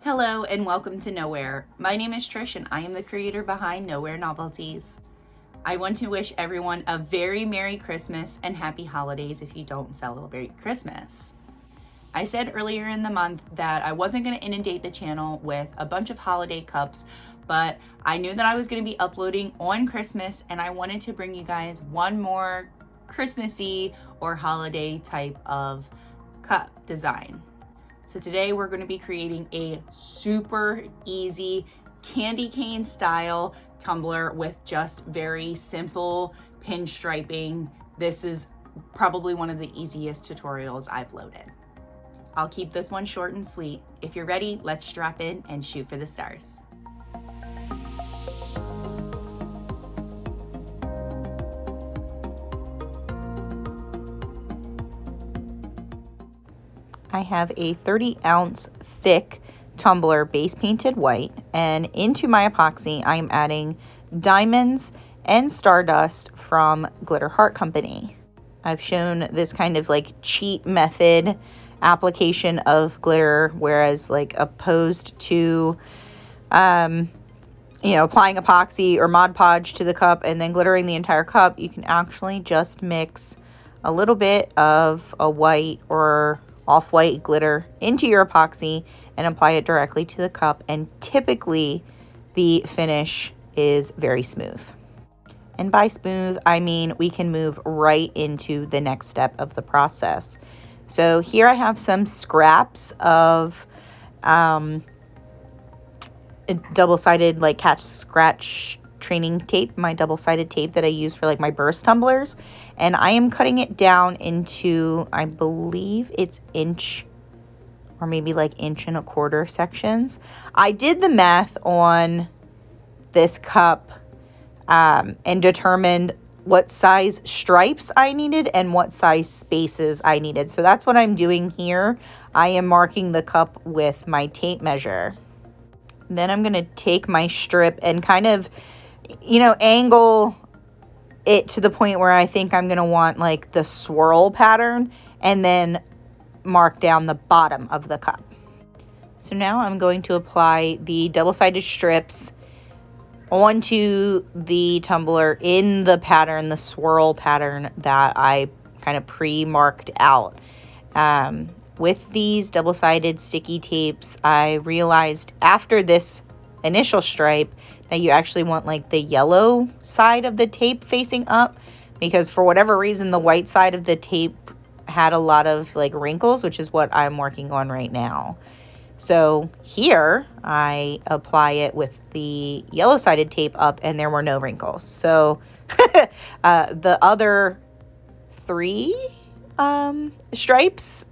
Hello and welcome to Nowhere. My name is Trish and I am the creator behind Nowhere Novelties. I want to wish everyone a very Merry Christmas and Happy Holidays if you don't celebrate Christmas. I said earlier in the month that I wasn't going to inundate the channel with a bunch of holiday cups, but I knew that I was going to be uploading on Christmas and I wanted to bring you guys one more Christmassy or holiday type of cup design. So today we're going to be creating a super easy candy cane style tumbler with just very simple pinstriping. This is probably one of the easiest tutorials I've loaded. I'll keep this one short and sweet. If you're ready, let's strap in and shoot for the stars. I have a 30-ounce thick tumbler base painted white, and into my epoxy I am adding diamonds and stardust from Glitter Heart Company. I've shown this kind of like cheat method application of glitter, whereas like opposed to applying epoxy or Mod Podge to the cup and then glittering the entire cup, you can actually just mix a little bit of a white or off-white glitter into your epoxy and apply it directly to the cup, and typically the finish is very smooth. And by smooth, I mean we can move right into the next step of the process. So here I have some scraps of double-sided like catch scratch training tape, my double-sided tape that I use for like my burst tumblers, and I am cutting it down into, I believe it's inch or maybe like 1.25 inch sections. I did the math on this cup and determined what size stripes I needed and what size spaces I needed. So that's what I'm doing here. I am marking the cup with my tape measure. Then I'm going to take my strip and kind of angle it to the point where I think I'm going to want like the swirl pattern, and then mark down the bottom of the cup. So now I'm going to apply the double-sided strips onto the tumbler in the pattern, the swirl pattern that I kind of pre-marked out. With these double-sided sticky tapes, I realized after this initial stripe that you actually want like the yellow side of the tape facing up, because for whatever reason the white side of the tape had a lot of like wrinkles, which is what I'm working on right now. So here I apply it with the yellow sided tape up and there were no wrinkles. So the other 3 stripes,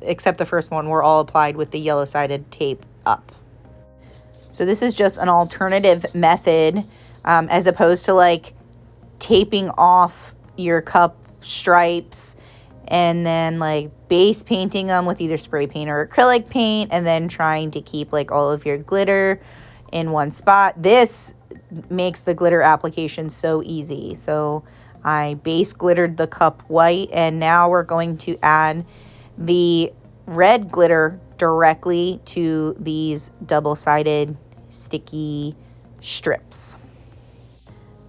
except the first one, were all applied with the yellow sided tape up. So this is just an alternative method as opposed to like taping off your cup stripes and then like base painting them with either spray paint or acrylic paint and then trying to keep like all of your glitter in one spot. This makes the glitter application so easy. So I base glittered the cup white, and now we're going to add the red glitter directly to these double-sided sticky strips.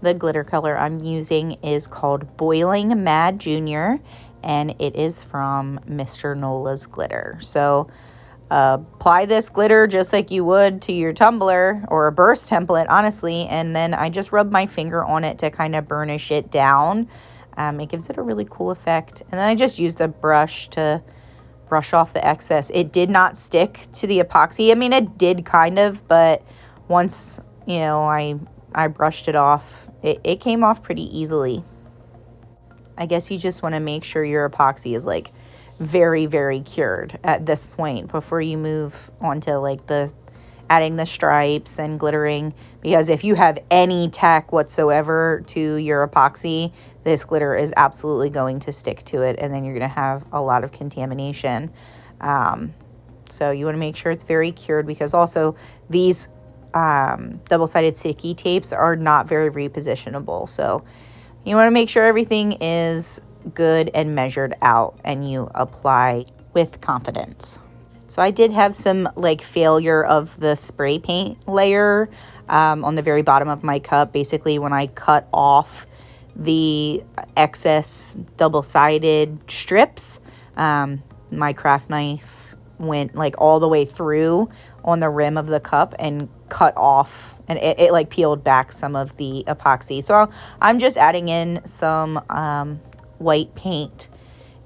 The glitter color I'm using is called Boiling Mad Junior, and it is from Mr. Nola's Glitter. So apply this glitter just like you would to your tumbler or a burst template, honestly, and then I just rub my finger on it to kind of burnish it down. It gives it a really cool effect. And then I just used a brush to brush off the excess. It did not stick to the epoxy. I mean, it did kind of, but once, I brushed it off, it came off pretty easily. I guess you just want to make sure your epoxy is like very, very cured at this point before you move on to like adding the stripes and glittering, because if you have any tack whatsoever to your epoxy, this glitter is absolutely going to stick to it, and then you're going to have a lot of contamination. So you want to make sure it's very cured, because also these double-sided sticky tapes are not very repositionable. So you want to make sure everything is good and measured out and you apply with confidence. So I did have some like failure of the spray paint layer on the very bottom of my cup. Basically, when I cut off the excess double-sided strips, my craft knife went like all the way through on the rim of the cup and cut off, and it like peeled back some of the epoxy. So I'm just adding in some white paint,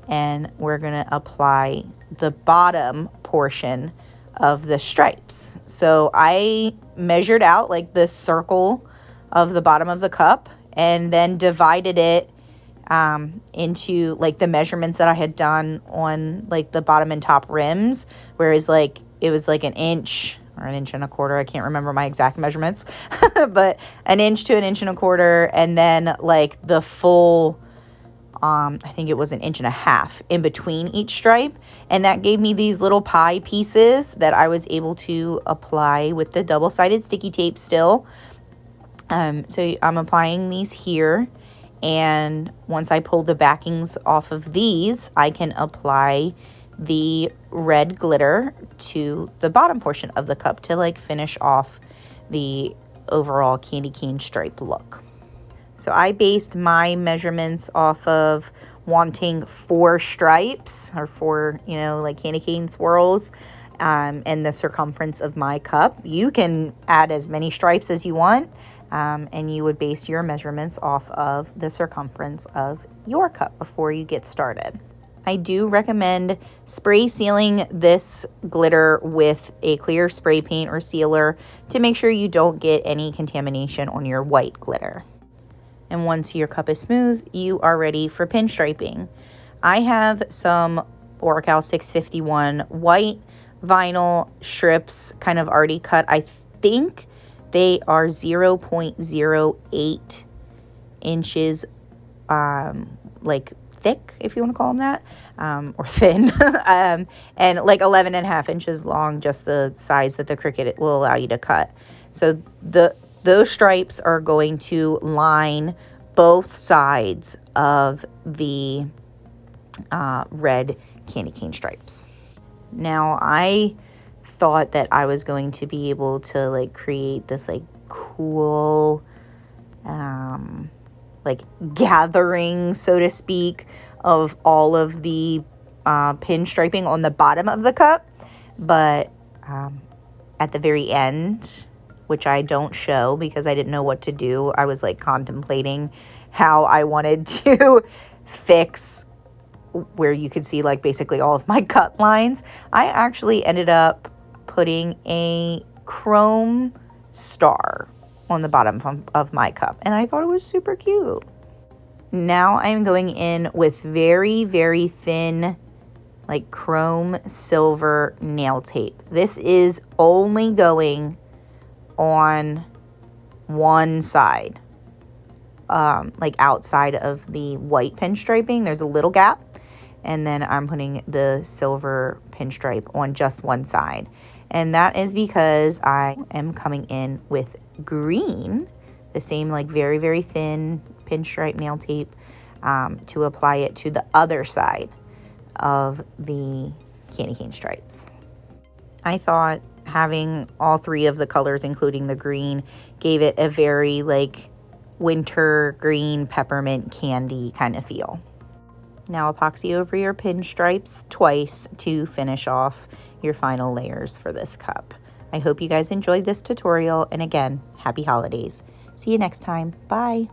and we're gonna apply the bottom portion of the stripes. So I measured out like the circle of the bottom of the cup and then divided it into like the measurements that I had done on like the bottom and top rims, whereas like it was like an inch or an inch and a quarter. I can't remember my exact measurements, but an inch to an inch and a quarter, and then like the full I think it was an inch and a half in between each stripe, and that gave me these little pie pieces that I was able to apply with the double-sided sticky tape still. So I'm applying these here, and once I pull the backings off of these, I can apply the red glitter to the bottom portion of the cup to like finish off the overall candy cane stripe look. So I based my measurements off of wanting 4 stripes, or 4, you know, like candy cane swirls, and the circumference of my cup. You can add as many stripes as you want, and you would base your measurements off of the circumference of your cup before you get started. I do recommend spray sealing this glitter with a clear spray paint or sealer to make sure you don't get any contamination on your white glitter. And once your cup is smooth, you are ready for pinstriping. I have some Oracal 651 white vinyl strips kind of already cut. I think they are 0.08 inches like thick, if you want to call them that, or thin, and like 11.5 inches long, just the size that the Cricut will allow you to cut. So those stripes are going to line both sides of the red candy cane stripes. Now, I thought that I was going to be able to like create this like cool like gathering, so to speak, of all of the pinstriping on the bottom of the cup, but at the very end, which I don't show because I didn't know what to do, I was like contemplating how I wanted to fix where you could see like basically all of my cut lines. I actually ended up putting a chrome star on the bottom of my cup, and I thought it was super cute. Now I'm going in with very, very thin like chrome silver nail tape. This is only going on one side, like outside of the white pinstriping. There's a little gap, and then I'm putting the silver pinstripe on just one side, and that is because I am coming in with green, the same like very, very thin pinstripe nail tape, to apply it to the other side of the candy cane stripes. I thought having all 3 of the colors, including the green, gave it a very like winter green peppermint candy kind of feel. Now epoxy over your pinstripes twice to finish off your final layers for this cup. I hope you guys enjoyed this tutorial, and again, happy holidays. See you next time. Bye.